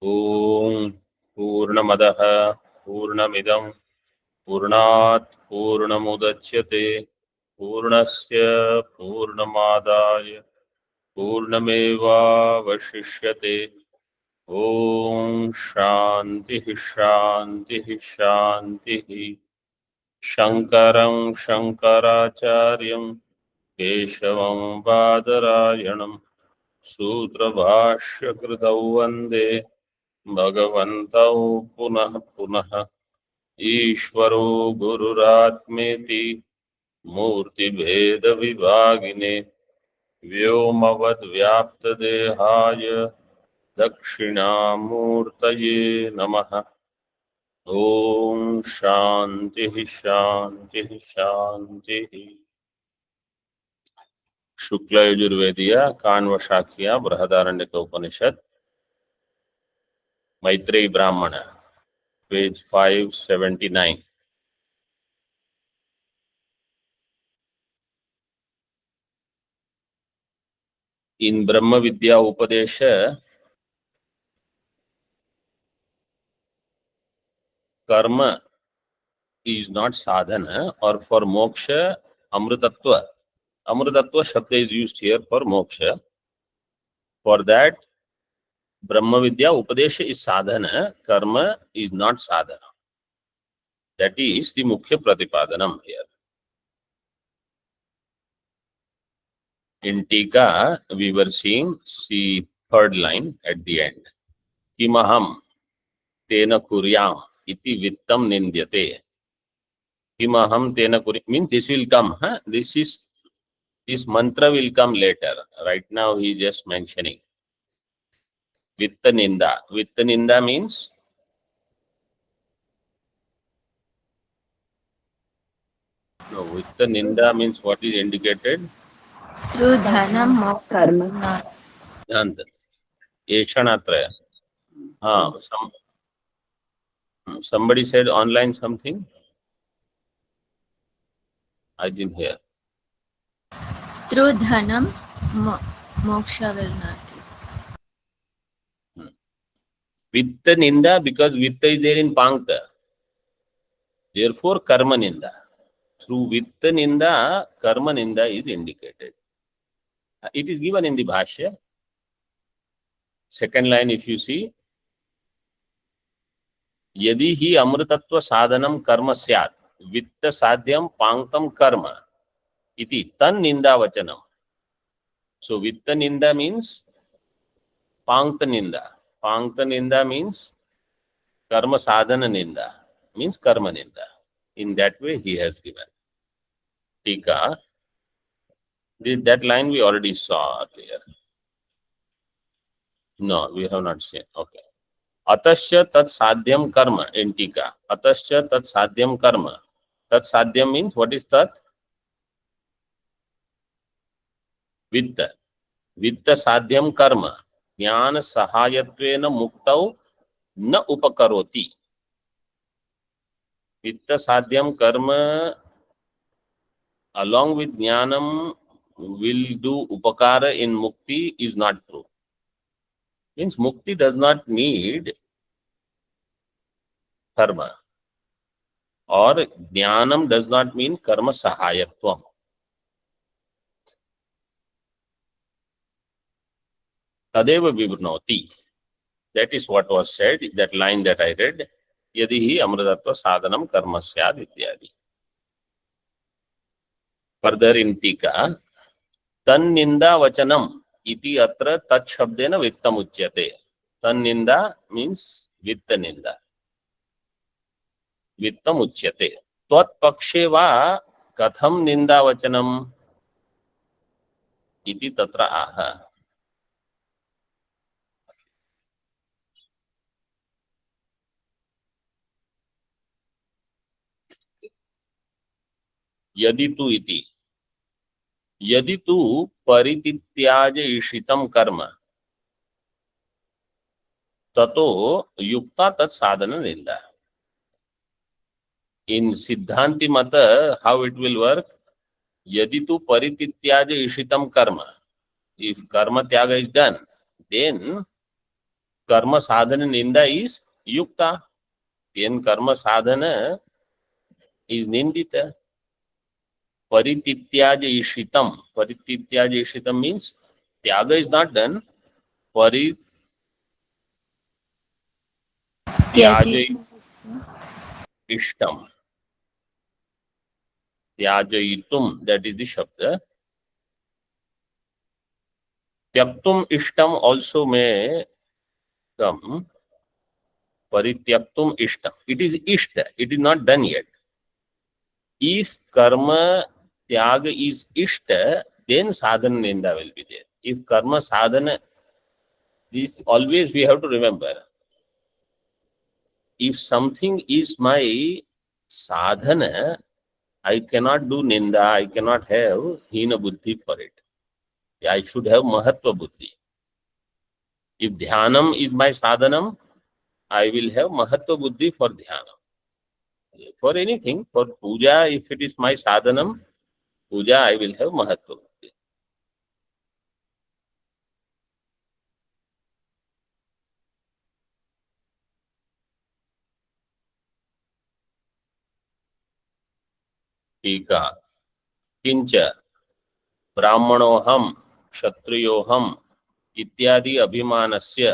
ओम पूर्णमदः पूर्णमिदं पूर्णात् पूर्णमुदच्यते पूर्णस्य पूर्णमादाय पूर्णमेवावशिष्यते। ओम शांति शांति शांति। शंकरं शंकराचार्यं केशवं बादरायणं सूत्रभाष्यकृतौ वन्दे भगवन्तौ पुनः पुनः। ईश्वरो गुरुरात्मेति मूर्तिभेदविभागिने व्योमवद्व्याप्तदेहाय दक्षिणामूर्तये नमः। ओम शांति शांति शांति। शुक्ल यजुर्वेदीय काण्व शाखिया बृहदारण्यक उपनिषद मैत्रेयी ब्राह्मण पेज 579। इन ब्रह्म विद्या उपदेश कर्म is not sadhana, or for moksha amrutatva. Amrutatva shabd is used here for moksha. For that, Brahma Vidya Upadesha is sadhana, karma is not sadhana. That is the mukhya pratipadanam here. In Tika, we were seeing the third line at the end. Kimaham tena kuryam iti vittam nindyate. Kimaham tena kuryam means this will come. Huh? This mantra will come later. Right now he is just mentioning. Vitta Ninda. Vitta Ninda means no. Vitta Ninda means what is indicated? Through dhanam karma. Yeshanatraya. Somebody said online something. I didn't hear. Through dhanam, moksha will not. Vitta Ninda, because Vitta is there in Pankta. Therefore, Karma Ninda. Through Vitta Ninda, Karma Ninda is indicated. It is given in the Bhashya. Second line, if you see, यदि ही अमृतत्व साधनम कर्म स्यात् वित्त साध्यम पांक्तम कर्म इति तन निंदा वचनम. So vitta ninda means pankta ninda. Pankta ninda means karma sadhana ninda, means karma ninda. In that way he has given. Tika, that line we already saw earlier. No, we have not seen. Okay. Atasya tat sadhyam karma in Tika. Atasya tat sadhyam karma. Tat sadhyam means what is tat? Vitta. Vitta sadhyam karma. Jnana sahayatvena muktau न उपकरोति. वित्त साध्यम karma along with jnanam will do upakara in mukti is not true. Means mukti does not need karma, or jnanam does not mean karma sahayatvam. Tadeva vibhnoti. That is what was said, that line that I read. Yadi hi amrutatva sadhanam karma syad ityadi. Further in Tika, tan ninda vachanam iti atra tat shabdena vittam uchyate. Tan ninda means vitta ninda. Vittam uchyate. Tvat pakshe va katham ninda vachanam iti tatra aha. यदि तु इति. यदि तु परितित्याज ईशितम कर्म ततो युक्ता तत् साधन निंदा. In Siddhanti Mata, how it will work? Yadi tu paritityaja ishitam karma. If karma tyaga is done, then कर्म साधन निंदा is yukta. Then karma sadhana is nindita. Paritityaja ishitam. Paritityaja ishitam means tyaga is not done. Parityaja Tyaji. ishtam. Tyajayitum, that is the shabda. Tyaktum ishtam also may come. Parityaktum ishtam. It is ishta. It is not done yet. If karma tyaga is ishta, then sadhana ninda will be there. If karma sadhana, this always we have to remember. If something is my sadhana, I cannot do ninda, I cannot have hina buddhi for it. I should have mahatva buddhi. If dhyanam is my sadhanam, I will have mahatva buddhi for dhyanam. For anything, for puja, if it is my sadhanam, puja, I will have mahatva buddhi. टीका किंच ब्राह्मणोहम क्षत्रियोहम इत्यादि अभिमानस्य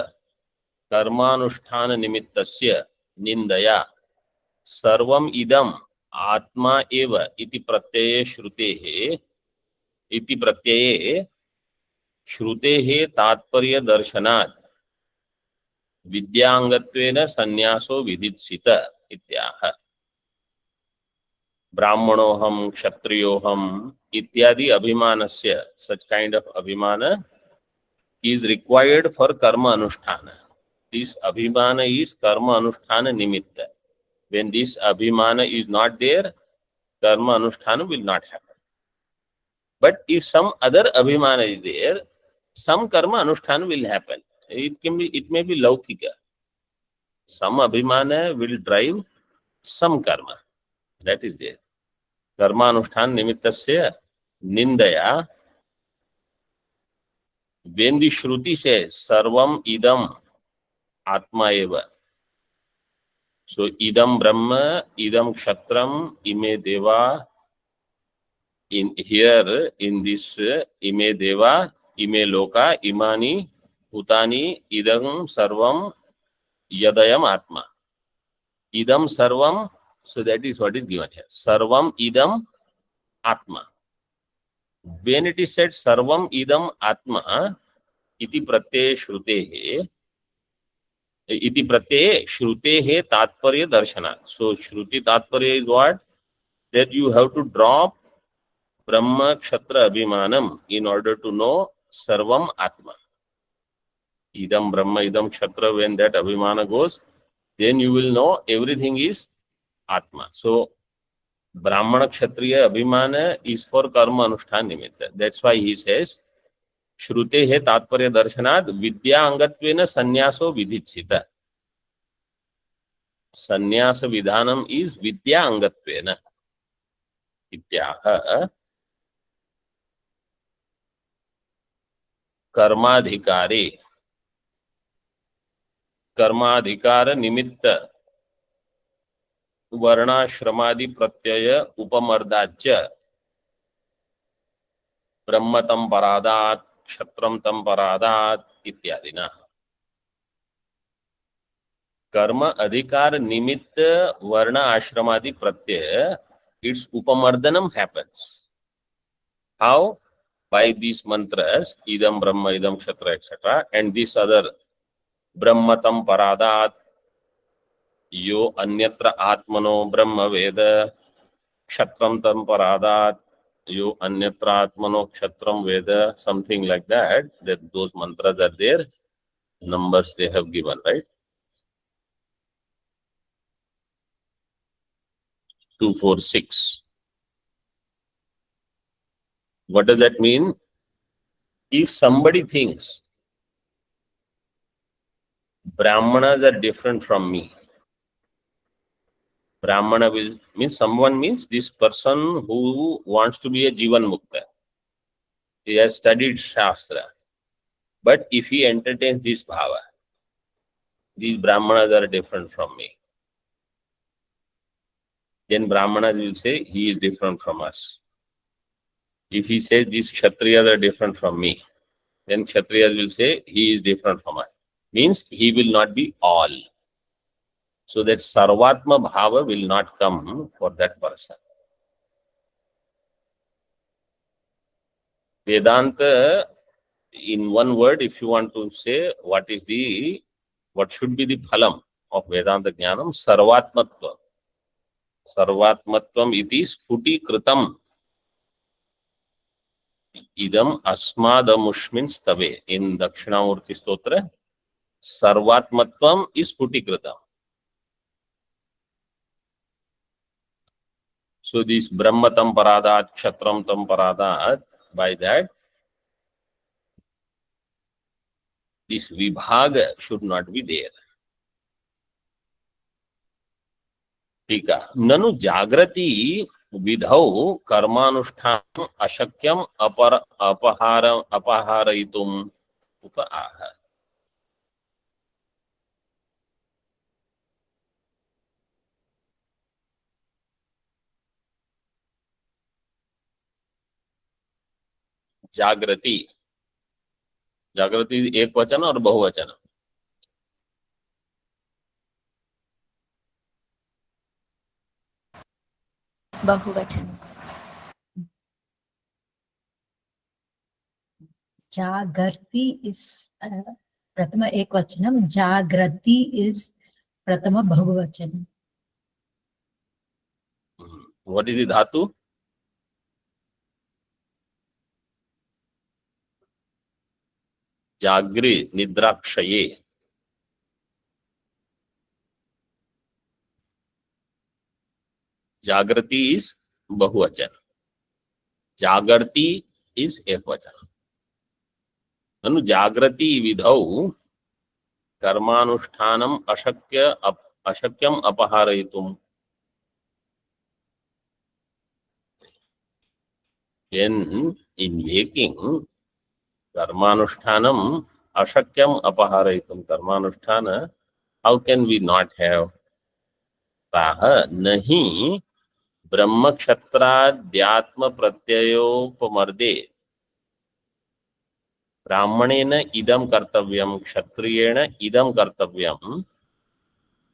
कर्मानुष्ठान निमित्तस्य निंदया सर्वम इदम आत्मा एव इति प्रत्यये श्रुतेः तात्पर्य दर्शनात् विद्यांगत्वेन संन्यासो विदित्सित इत्याह. ब्राह्मणोहम क्षत्रियोहम इत्यादि अभिमानस्य, such kind of abhimana is required for karma anusthana. This abhimana is karma anusthana nimitta. When this abhimana is not there, karma anusthana will not happen. But if some other abhimana is there, some karma anusthana will happen. It may be laukika. Some abhimana will drive some karma. That is there. Karma anushthan nimittasya nindaya. When the Shruti says sarvam idam atma eva, so idam brahma, idam kshatram, ime deva. In here, in this ime deva, ime loka, imani, bhutani, idam sarvam, yadayam atma. Idam sarvam, so that is what is given here. Sarvam idam atma. When it is said sarvam idam atma, iti pratyaya shrutehe tatparya darshanat. So shruti tatparya is what? That you have to drop brahma kshatra abhimanam in order to know sarvam atma. Idam brahma idam kshatra, when that abhimana goes, then you will know everything is atma. So brahmana kshatriya abhimana is for karma anushthan nimitta. That's why he says shrutehe tatparya darshanat vidya angatvena sannyaso vidhitsita. Sannyasa vidhanam is vidya angatvena. Ityaha कर्माधिकारे कर्माधिकार निमित्त वर्णाश्रमादि प्रत्यय उपमर्दाच्च ब्रह्मतं परादात् क्षत्रं तं परादात् इत्यादिना. कर्म अधिकार निमित्त वर्ण आश्रमादि प्रत्यय, its upamardhanam happens. How? By these mantras, idam brahma, idam kshatra, etc. And this other brahmatam paradat, yo anyatra atmano brahma veda, kshatram tam paradat, yo anyatra atmano kshatram veda, something like that. That those mantras are there. Numbers they have given, right? 2, 4, 6. What does that mean? If somebody thinks Brahmanas are different from me, Brahmana will means someone means this person who wants to be a Jivan Mukta. He has studied Shastra. But if he entertains this bhava, these Brahmanas are different from me. Then Brahmanas will say he is different from us. If he says these Kshatriyas are different from me, then Kshatriyas will say he is different from us. Means he will not be all. So that Sarvatma Bhava will not come for that person. Vedanta, in one word, if you want to say what should be the phalam of Vedanta Jnanam, Sarvatmatva. Sarvatmatvam iti sputi kritam idam asmadamushmin stave. In Dakshinamurti Stotra, Sarvatmatvam is sputi kritam. So this Brahmatam Paradat, Kshatram Tam Paradat, by that, this Vibhaga should not be there. Tika. Nanu Jagrati Vidhau Karmanushthanam Ashakyam Apaharaitum Upaaha. जागृति जागृति एक वचन और बहुवचन बहुवचन जागर्ति is prathama ekvachanam, jagrati is prathama bahuvachanam. What is the dhatu? Jagri nidrakshaye. Jagrati is bahuvachan. Jagarti is ekvachan. Nanu jagrati vidhau karmanushtanam ashakyam apaharaitum. In waking, karmanushtanam ashakyam apaharaitum. Karmanushtana, how can we not have? Taha nahi brahma kshatradyatma pratyayopamarde. Brahmanena idam kartavyam, kshatriyena idam kartavyam.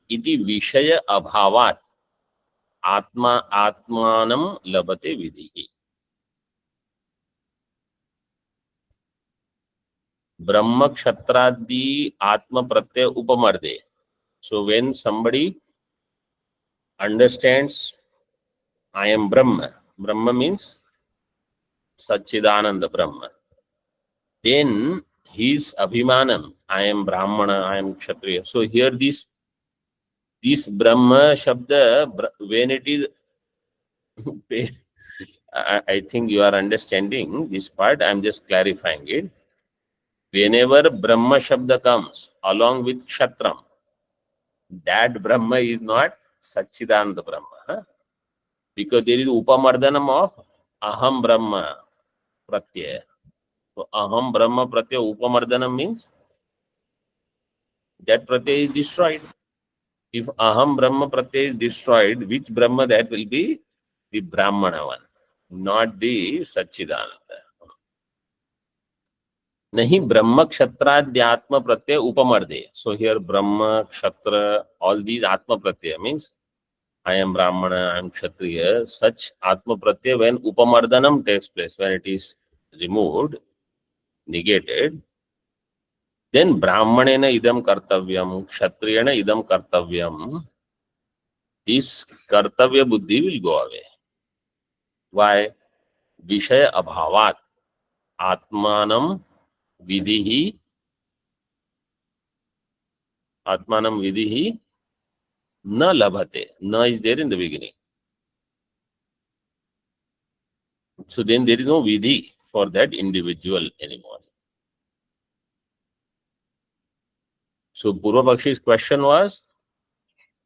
Iti vishaya abhavat atmanam labate vidhi. Brahma kshatradi atma pratyaya upamarde. So when somebody understands I am Brahma, Brahma means Satchidananda Brahma, then his abhimanam, I am Brahmana, I am Kshatriya. So here this Brahma Shabda, when it is, I think you are understanding this part, I am just clarifying it. Whenever Brahma Shabda comes along with Kshatram, that Brahma is not Satchidananda Brahma. Huh? Because there is Upamardanam of Aham Brahma Pratyaya. So Aham Brahma Pratyaya Upamardanam means that Pratyaya is destroyed. If Aham Brahma Pratyaya is destroyed, which Brahma that will be? The Brahmana one, not the Satchidananda. Nahi Brahma Kshatradyatma Pratyaya Upamarde. So here Brahma, Kshatra, all these Atma Pratyaya means I am Brahmana, I am Kshatriya. Such Atma Pratyaya, when Upamardanam takes place, when it is removed, negated, then Brahmanena idam kartavyam, Kshatriyena idam kartavyam. This Kartavya Buddhi will go away. Why? Vishaya abhavat atmanam vidhi na labhate. Na is there in the beginning. So then there is no vidhi for that individual anymore. So Purvapakshi's question was,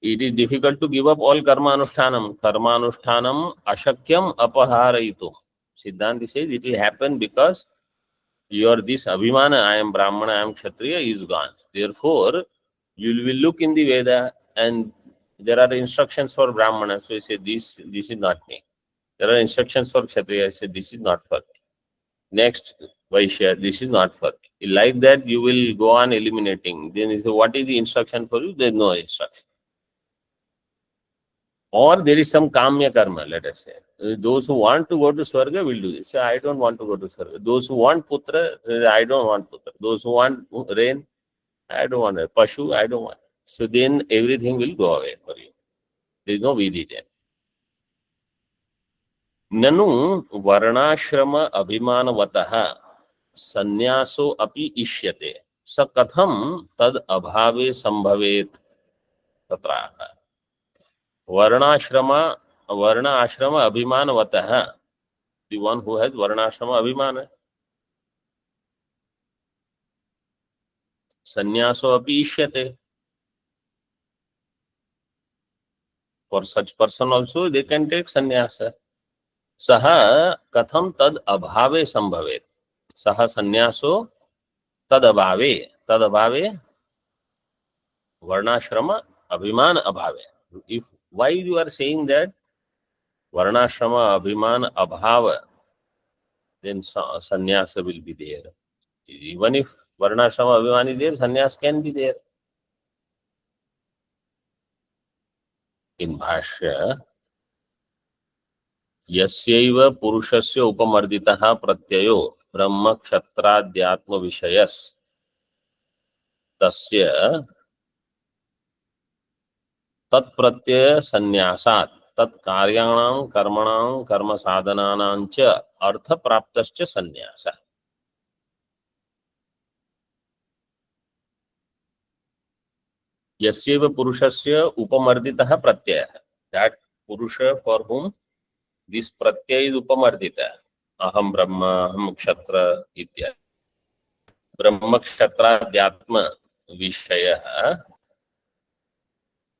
it is difficult to give up all karma anushtanam. Karma anushtanam ashakyam apaharaitum. Siddhanti says it will happen because your this abhimana, I am Brahmana, I am Kshatriya, is gone. Therefore, You will look in the Veda and there are instructions for Brahmana. So you say, this is not me. There are instructions for Kshatriya. You say, this is not for me. Next, Vaishya, this is not for me. Like that, you will go on eliminating. Then you say, what is the instruction for you? There is no instruction. Or there is some kamya karma, let us say. Those who want to go to Swarga will do this. Say, I don't want to go to Swarga. Those who want Putra, say, I don't want Putra. Those who want rain, I don't want it. Pashu, I don't want it. So then everything will go away for you. There is no vidhi then. Nanu varnashrama abhimanavataha sannyaso api ishyate sa katham tad abhave sambhavet tatraha. Varna ashrama abhimanavataha, the one who has varnashrama abhimana. Sannyaso api ishyate. For such person also, they can take sannyasa. Saha katham tad abhave sambhavet. Saha sannyaso tad abhave. Tad abhave varnashrama abhiman abhave. If why you are saying that varnashrama abhiman abhava, then sannyasa will be there. Even if varnashrama abhiman is there, sannyas can be there. In Bhashya, यस्यैव पुरुषस्य उपमर्दितः प्रत्ययो ब्रह्म क्षत्राद्यात्म विषयस् तस्य तत्प्रत्यय संन्यासात् तत्कार्याणां कर्मणां कर्म साधनानां च अर्थ प्राप्तश्च संन्यासः. यस्यैव पुरुषस्य उपमर्दितः प्रत्ययः, that purusha for whom this pratyaya is upamardita. Aham Brahma, Aham Kshatra, ityadi. Brahma Kshatra Dhyatma Vishaya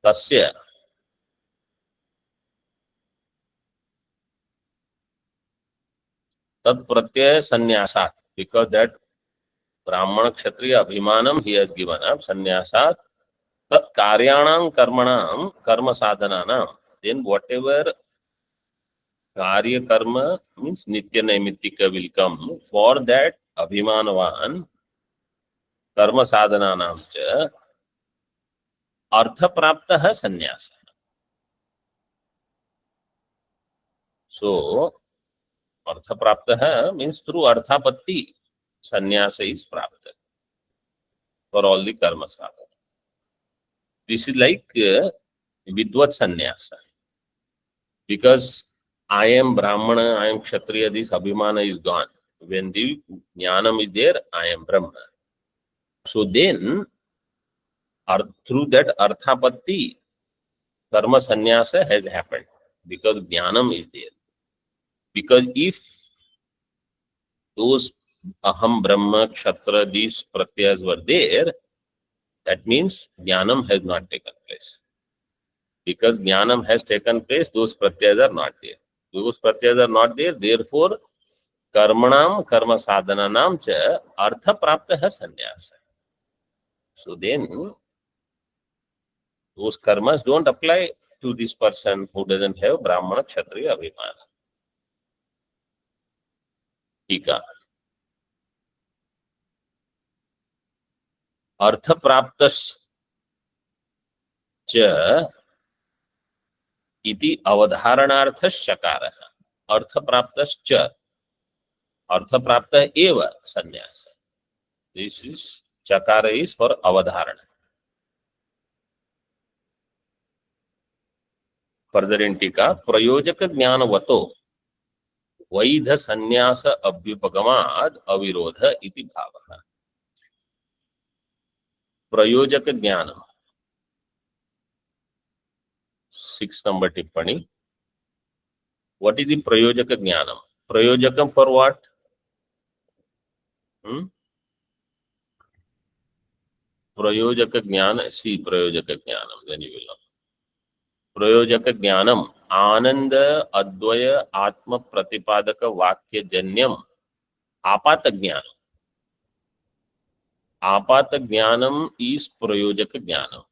Tasya Tad Pratyaya Sannyasat. Because that Brahmana Kshatriya Abhimanam he has given up, Sannyasat, Tat Karyanam Karmanam Karma Sadhananam. Then whatever Karya karma means nitya naimittika will come. For that abhimanavan karma sadhananam cha artha praptaha sannyasa. So artha praptaha means through arthapatti sannyasa is prapta for all the karma sadhana. This is like vidvat sannyasa. Because I am Brahmana, I am Kshatriya, this Abhimana is gone. When the Jnanam is there, I am Brahma. So then, through that Arthapatti, Karma Sannyasa has happened. Because Jnanam is there. Because if those Aham, Brahma, Kshatra, these Pratyas were there, that means Jnanam has not taken place. Because Jnanam has taken place, those Pratyas are not there. Those pratyas are not there, therefore karmanam karma sadhananam cha artha praptaha sannyasa. So then those karmas don't apply to this person who doesn't have Brahmana Kshatriya Abhimana. Tika. Artha praptas cha इति अवधारणार्थश्च चकारः. अर्थ प्राप्तश्च, अर्थ प्राप्त एव संन्यास. This is chakara is for avadharana. Further in tika, prayojaka jnanavato vaidha sannyasa abhyupagamad avirodha iti bhavaha. Prayojaka jnanam. 6 number tippani. What is the prayojaka jnanam? Prayojakam for what? Prayojaka jnana. See prayojaka jnanam, then you will know. Prayojaka jnanam ananda advaya atma pratipadaka vakya janyam apata jnanam. Apata jnanam is prayojaka jnanam.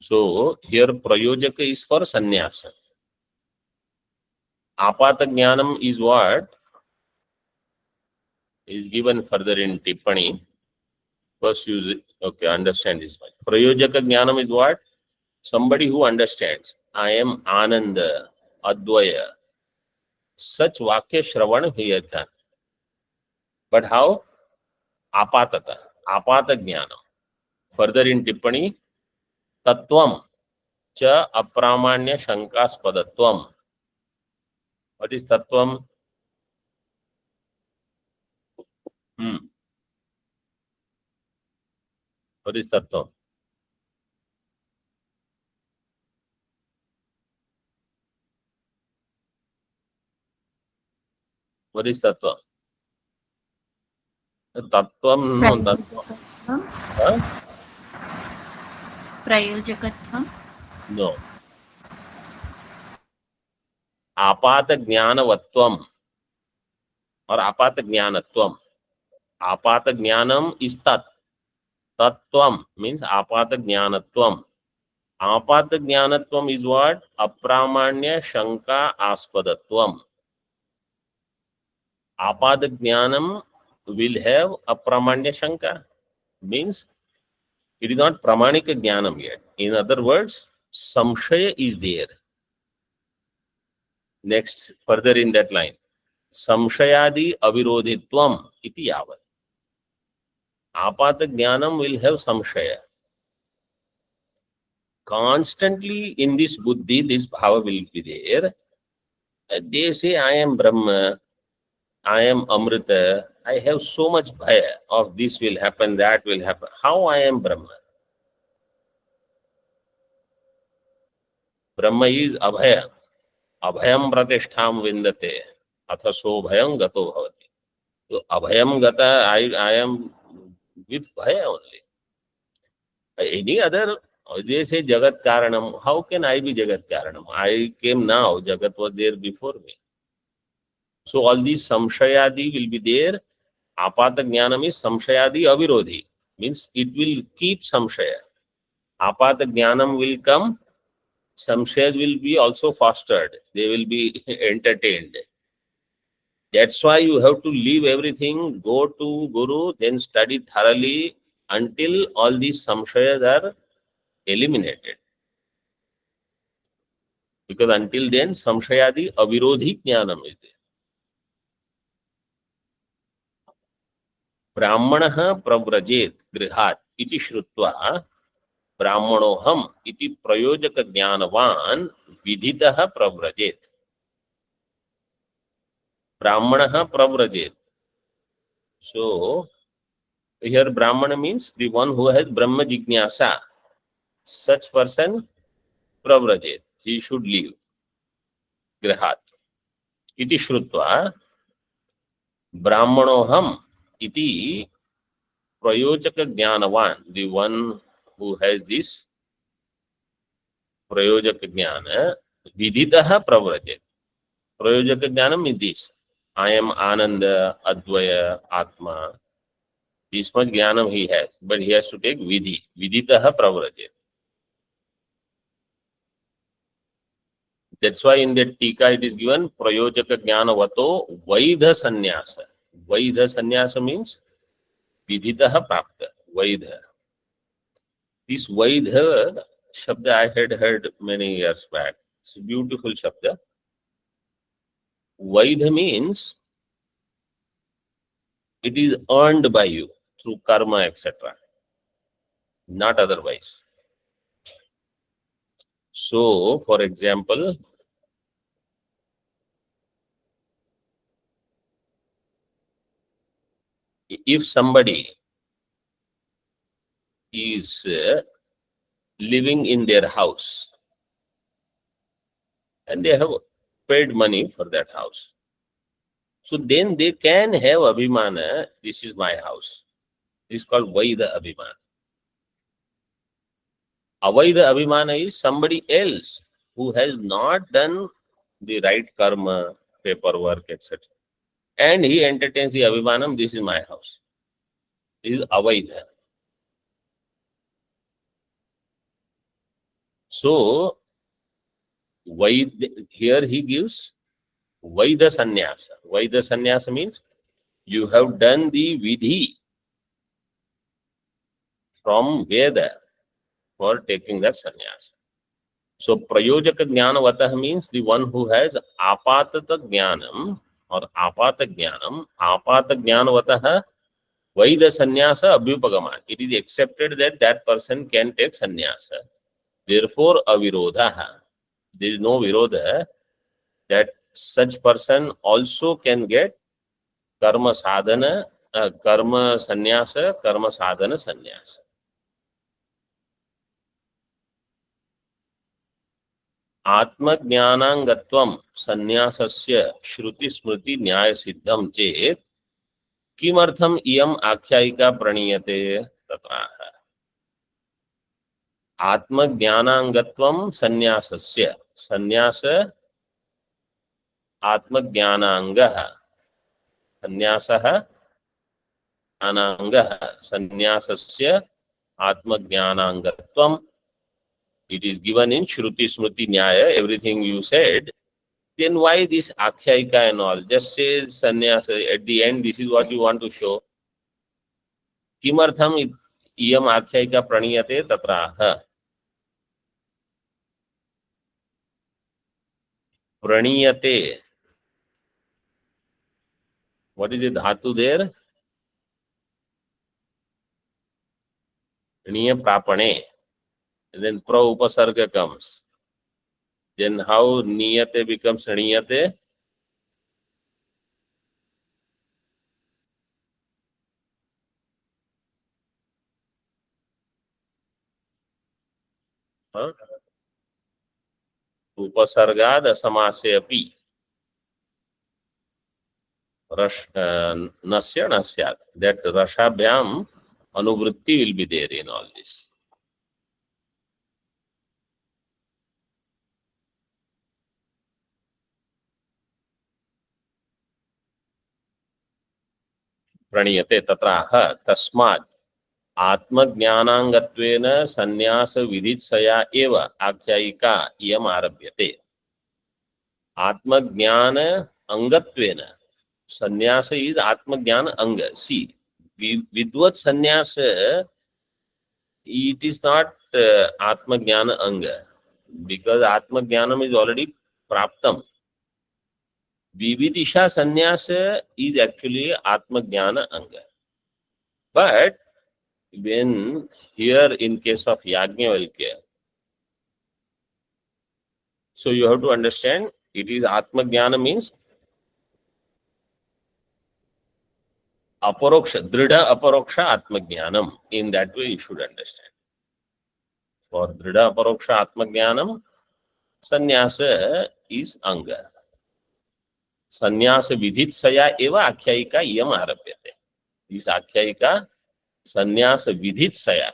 So here prayojaka is for sannyasa. Apata jnanam is what is given further in Tippani. First use, okay, understand this one. Prayojaka jnanam is what? Somebody who understands. I am Ananda, Advaya. Such Vakya Shravan he has done. But how? Apatata. Apata jnanam. Further in Tippani, Tattvam cha apramanya shankaspadattvam. What is Tattvam? What is Tattvam? What is Tattvam? Tattvam, no, Tattvam. Huh? प्रयोजकत्वं No. Apata jnanavatvam or apata jnanatvam. Apata jnanam is tat. Tattvam means apata jnanatvam. Apata jnanatvam is what? Apramanya shanka aspadatvam. Apata jnanam will have apramanya shanka. Means it is not pramanika jnanam yet. In other words, samshaya is there. Next, further in that line, samshayadi avirodhitvam iti yavat. Apata jnanam will have samshaya. Constantly in this buddhi, this bhava will be there. They say, I am Brahma, I am Amrita, I have so much bhaya of this will happen, that will happen. How I am Brahma? Brahma is abhaya. Abhayam pratishtham vindate. Atha so bhayam gato bhavati. So abhayam gata, I am with bhaya only. Any other, they say Jagat Karanam. How can I be Jagat Karanam? I came now, Jagat was there before me. So all these samshayadi will be there. Apata jnanam is samshayadi avirodhi. Means it will keep samshaya. Apata jnanam will come. Samshayas will be also fostered. They will be entertained. That's why you have to leave everything, go to Guru, then study thoroughly until all these samshayas are eliminated. Because until then, samshayadi avirodhi jnanam is there. Brahmanah pravrajet grihat iti shrutva brahmanoham iti prayojaka jnanavan viditah pravrajet. Brahmanah pravrajet. So, here Brahmana means the one who has Brahma Jignasa. Such person pravrajet. He should leave. Grihat. Iti shrutva brahmanoham iti prayojaka jnanavan. The one who has this prayojaka jnana viditah pravrajet. Prayojaka jnanam is this. I am Ananda, Advaya, Atma. This much jnanam he has, but he has to take vidhi. Viditah pravrajet. That's why in that tika it is given prayojaka jnanavato vaidha sannyasa. Vaidha sannyasa means viditah prapta. Vaidha. This vaidha shabda I had heard many years back. It's a beautiful shabda. Vaidha means it is earned by you through karma, etc. Not otherwise. So, for example, if somebody is living in their house and they have paid money for that house, so then they can have abhimana, this is my house. This is called Vaidha Abhimana. Avaidha Abhimana is somebody else who has not done the right karma, paperwork, etc. and he entertains the Abhimanam, this is my house. This is Avaidha. So, here he gives Vaidha Sannyasa. Vaidha Sannyasa means you have done the Vidhi from Veda for taking that sannyasa. So, Prayojaka Jnanavatah means the one who has Apatata Jnanam or Apata Jnanam. Apata Jnanavatah Vaidha Sannyasa Abhyupagaman. It is accepted that that person can take sannyasa. Therefore, avirodha. There is no virodha that such person also can get karma sadhana, karma sannyasa, karma sadhana sannyasa. आत्मज्ञानांगत्वं संन्यासस्य श्रुति स्मृति न्याय सिद्धं चेत् किमर्थम् इयम् आख्यायिका प्रणीयते तत्राह आत्मज्ञानांगत्वं संन्यासस्य संन्यास आत्मज्ञानांगः संन्यासः अनांगः संन्यासस्य आत्मज्ञानांगत्वं. It is given in Shruti Smriti Nyaya, everything you said. Then why this Akhyayika and all? Just says sannyasa. At the end, this is what you want to show. Kimartham iyam Akhyayika praniyate tatraha. Praniyate. What is the dhatu there? Niya prapane. And then pra upasarga comes. Then how niyate becomes niyate? Huh? Upasargad asamase api. Nasya nasyat. That rashabhyam anuvritti will be there in all this. प्रणीयते तत्राह तस्मात् आत्मज्ञानांगत्वेन संन्यास विधित्सया एव आख्यायिका इयम् आरभ्यते. आत्मज्ञान अंगत्वेन संन्यास is आत्मज्ञान अंग. सी विद्वत संन्यास it is not आत्मज्ञान अंग because आत्मज्ञानम is already प्राप्तम. Vividisha sannyasa is actually Atma Jnana Anga. But when here in case of Yajnavalkya, so you have to understand it is Atma Jnana means aparoksha, dridha aparoksha Atma Jnanam. In that way you should understand. For dridha aparoksha Atma Jnanam, sannyasa is Anga. संन्यास विधित्सया एव आख्यायिका इयम् आरभ्यते. इस आख्यायिका संन्यास विधित्सया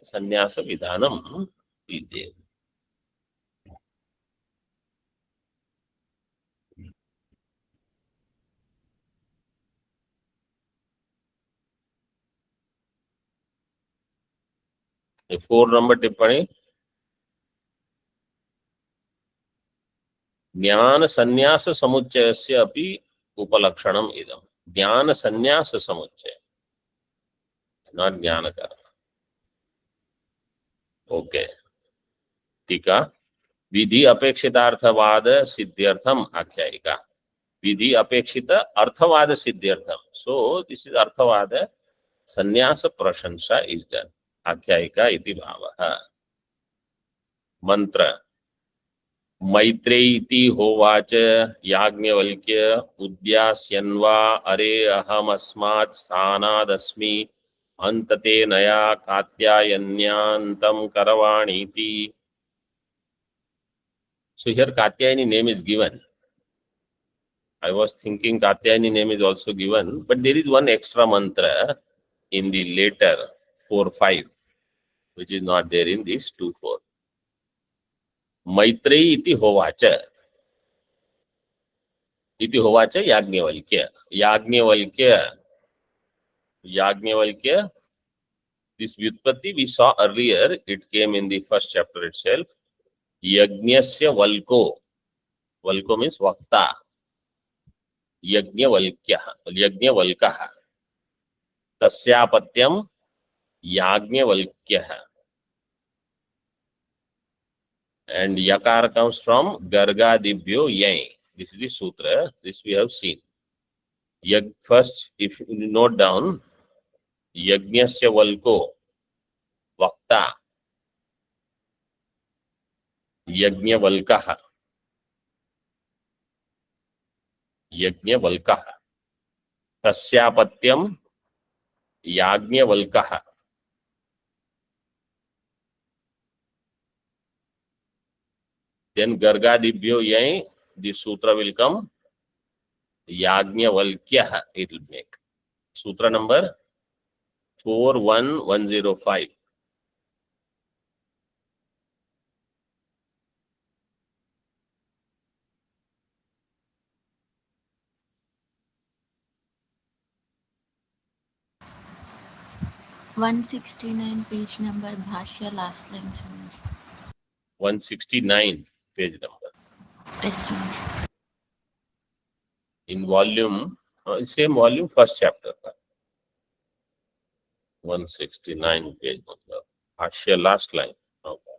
संन्यास विधानम is there. A 4 number टिप्पणी. ज्ञान संन्यास समुच्चयस्य अपि उपलक्षणम इदम. ज्ञान संन्यास समुच्चय, नॉट ज्ञान कर्म. ओके. टीका. विधि अपेक्षितार्थवाद सिद्ध्यर्थम आख्यायिका. विधि अपेक्षित अर्थवाद सिद्ध्यर्थम. सो दिस इज अर्थवाद. संन्यास प्रशंसा इज डन. आख्यायिका इति भावः. मंत्र. मैत्रेयीति होवाच याज्ञवल्क्य उद्यास्यन्वा अरे अहमस्मात् स्थानादस्मि अंतते नया कात्यायन्यांतं करवाणीति. So here Katyayani name is given. I was thinking Katyayani name is also given, but there is one extra mantra in the later 4-5 which is not there in this 2-4. Maitreyi iti hovacha. इति होवाच Yajnavalkya. Yagnyavalkya, this Vyutpatti we saw earlier, it came in the first chapter itself. Yajnasya Valko. Valko means Vakta. Yajnavalkah. Tasyapatyam Yajnavalkyah. And Yakar comes from Gargadibhyo Yai. This is the sutra. This we have seen. First, if you note down, Yajnasya Valko, Vakta, Yajnavalkah, Tasyapatyam Yajnavalkah. Then Gargadibhyo Yai, the sutra will come, Yajnavalkyah it will make. Sutra number 41105. (169) page number, Bhashya, last line, Swamiji. 169 page number. Yes, Swamiji. In volume, same volume, first chapter. 169 page number. Bhashya, last line. Okay.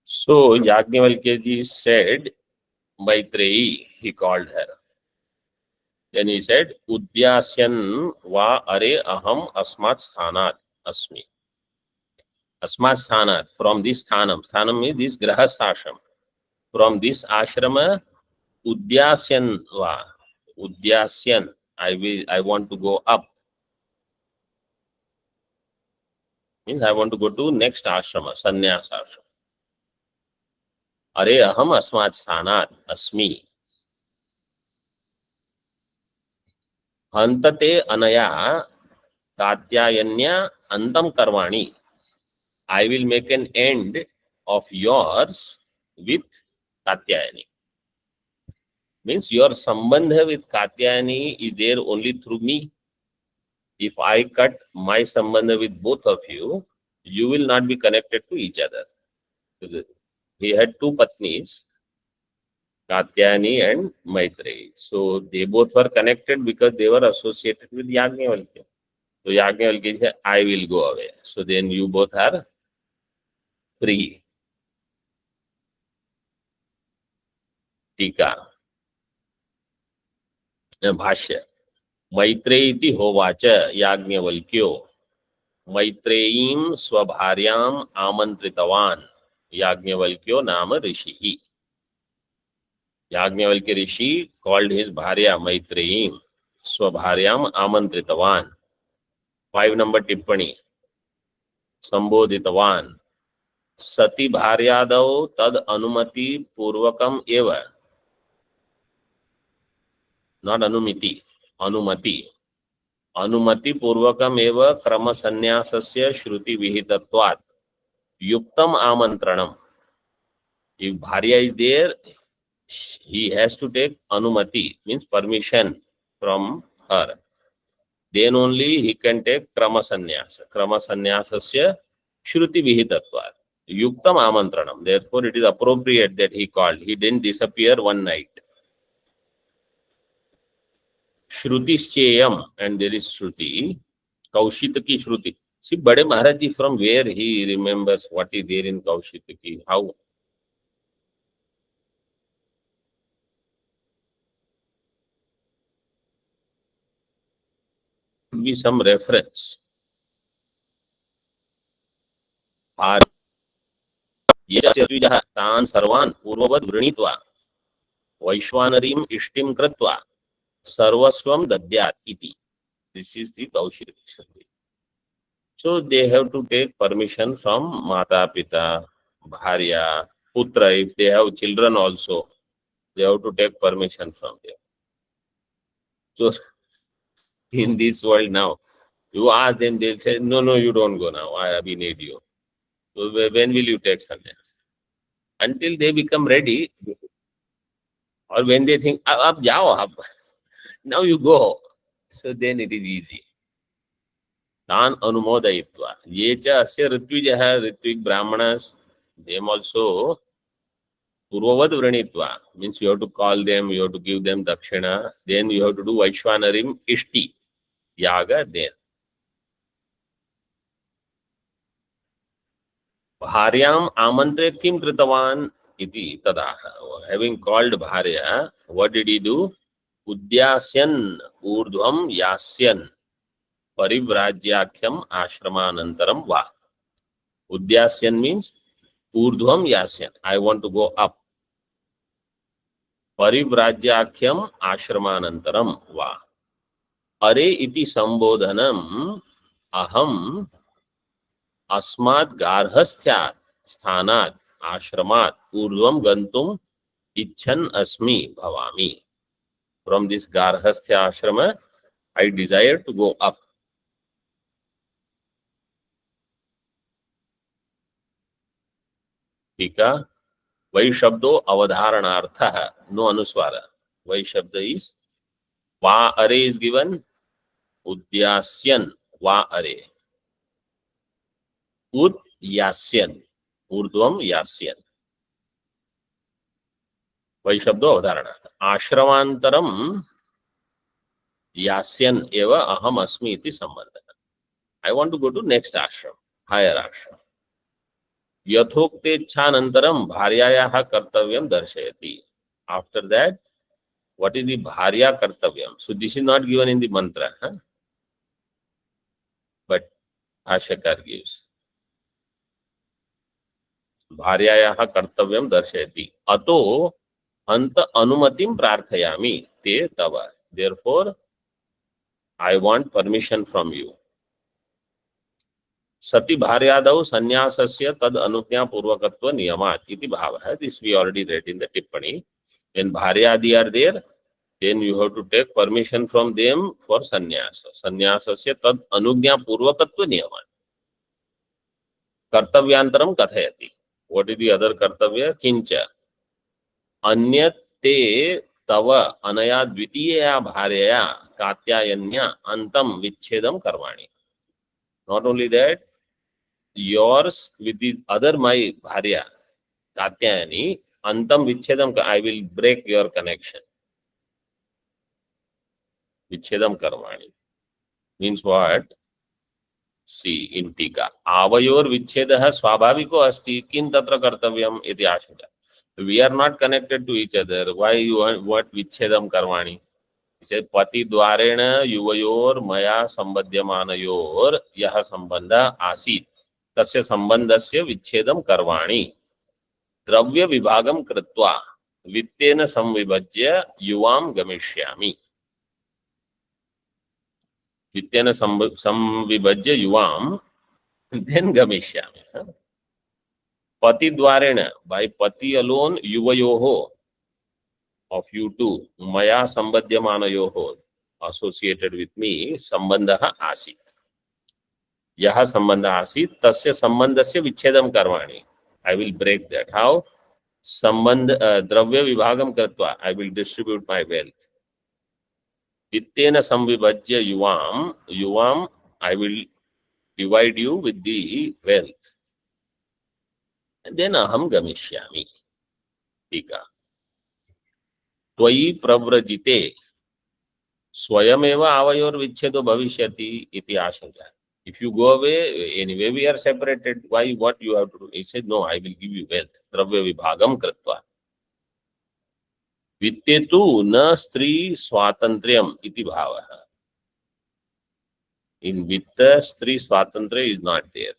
So Yajnavalkya said, Maitreyi, he called her. Then he said, Udyasyan va are aham asmat sthanat asmi. Asmat sthanat, from this sthanam. Sthanam means this grahasthashram. From this ashrama, Udyasyan va. Udyasyan, I want to go up. Means I want to go to next ashrama, sannyas ashrama. Are aham asmat sthanat asmi. Hantate anaya katyayanya antam karvani. I will make an end of yours with Katyayani. Means your sambandha with Katyayani is there only through me. If I cut my sambandha with both of you, you will not be connected to each other. He had two patnis, Katyayani and Maitreyi. So they both were connected because they were associated with Yajnavalkya. So Yajnavalkya said, I will go away. So then you both are free. Tika. Bhashya. Maitreyi hovacha Yajnavalkyo. Maitreyim swabharyam amantritavan. Yajnavalkyo nama rishihi. Yajnavalkya rishi called his bharya Maitreyim swabharyam amantritavan. 5 number tippani. Sambodhitavan. Sati bharyadau tad anumati purvakam eva. Not anumiti, anumati. Anumati purvakam eva krama sannyasasya shruti vihitatvat. Yuktam amantranam. If bharya is there, he has to take anumati, means permission from her. Then only he can take krama sannyasa. Krama sannyasasya shruti vihitatvat. Yuktam amantranam. Therefore, it is appropriate that he called. He didn't disappear one night. Shruti Shcheyam, and there is Shruti, Kaushitaki Shruti. See, Bade Maharaji, from where he remembers what is there in Kaushitaki? How? Could be some reference. Tan Sarvan Purvad Vrinitva Vaishwanarim Ishtim Kratva Sarvaswam Dadyat iti. This is the Kaushitaki Shruti. So they have to take permission from Mata, Pita, Bharya, Putra. If they have children also, they have to take permission from them. So in this world now, You ask them, they'll say, no, no, you don't go now. We need you. So when will you take sannyas? Until they become ready, or when they think, ab jao, ab. Now you go. So then it is easy. Tan anumodayitva. Ye cha asya ritvijaha, ritvik brahmanas, them also purvavad vranitva. Means you have to call them, you have to give them dakshina, then you have to do Vaishwanarim Ishti, yaga then. Bharyam amantre kim kritavan iti tadaha. Having called Bharya, what did he do? Udyasyan urdhvam yasyan parivrajyakyam ashramanantaram va. Udyasyan means urdhvam yasyan. I want to go up. Parivrajyakyam ashramanantaram va. Are iti sambodhanam aham अस्मात् गार्हस्थ्यात् स्थानात् आश्रमात् ऊर्ध्वं गन्तुम् इच्छन् अस्मि भवामि. From this garhasthya ashrama, I desire to go up. Tika Vai shabdo avadharanartha, no anuswara. Vai shabda is va are is given, udyasyan va are. Ud yasyan, urdhvam yasyan. Vai shabdo avadharana. Ashramantaram yasyan eva aham asmi iti sambandha. I want to go to next ashram, higher ashram. Yathoktecchanantaram bharyayaha kartavyam darshayati. After that, what is the bharya kartavyam? So this is not given in the mantra, but Bhashyakar gives. Bharyayaha kartavyam darshayati. Ato anta anumatim prarthayami te tava. Therefore, I want permission from you. Sati bharyadau sannyasasya tad anujña purvakatva niyamat iti bhava. This we already read in the tippani. When bharyadi are there, then you have to take permission from them for sannyasa. Sannyasasya tad anujña purvakatva niyamat. Kartavyantaram kathayati. What is the other kartavya? Kincha. Anyat te tava anaya dvitiya bharyaya katyayanya antam vichedam karvani. Not only that, yours with the other my bharya, Katyayani, antam vichedam, I will break your connection. Vichedam karvani. Means what? See in Tika. Avayor vichedaha swabhaviko asti kin tatra kartavyam iti ashaka. We are not connected to each other. Why you want what vichedam karvani? He said, pati dwarena yuvayor maya sambadhyamanayor yaha sambandha asit. Tasya sambandhasya vichedam karvani. Dravya vibhagam kritva vittena samvibhajya yuvam gamishyami. Vittena samvibhajya yuvam then gamishyami. Pati dwarena, by pati alone, yuvayoho, of you two, maya sambadhyamanayoho, associated with me, sambandha asit. Yaha sambandha asit, tasya sambandhasya vichedam karvani. I will break that. How? Dravya vibhagam kritva, I will distribute my wealth. Vittena samvibhajya yuvam, I will divide you with the wealth. And then aham gamishyami. Tika. Tvai pravrajite swayameva avayor vichedo bhavishyati iti ashanka. If you go away, anyway we are separated. Why? What you have to do? He said, no, I will give you wealth. Dravya vibhagam kritva. Vittetu na stri swatantriyam iti bhavaha. In vitta, stri swatantriya is not there.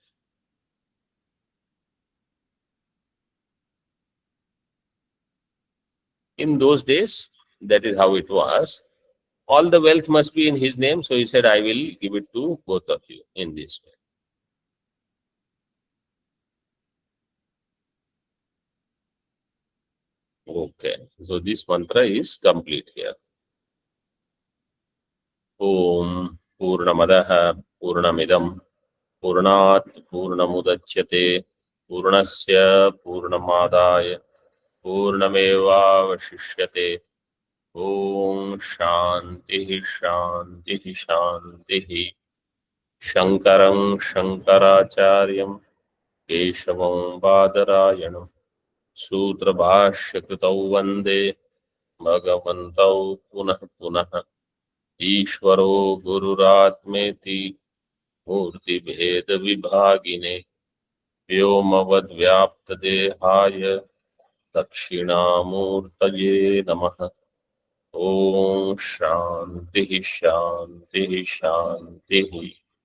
In those days, that is how it was. All the wealth must be in his name. So he said, I will give it to both of you in this way. Okay. So this mantra is complete here. Om Purnamadaha पूर्णमिदं पूर्णात् पूर्णमुदच्यते पूर्णस्य पूर्णमादाय पूर्णमेवावशिष्यते। ओम शांति शांति शांति। शंकरं शंकराचार्यं केशवं बादरायणं सूत्रभाष्यकृतौ वन्दे भगवन्तौ पुनः पुनः। ईश्वरो गुरुरात्मेति मूर्तिभेदविभागिने व्योमवद्व्याप्तदेहाय दक्षिणामूर्तये नमः। ओम शांति शांति शांति।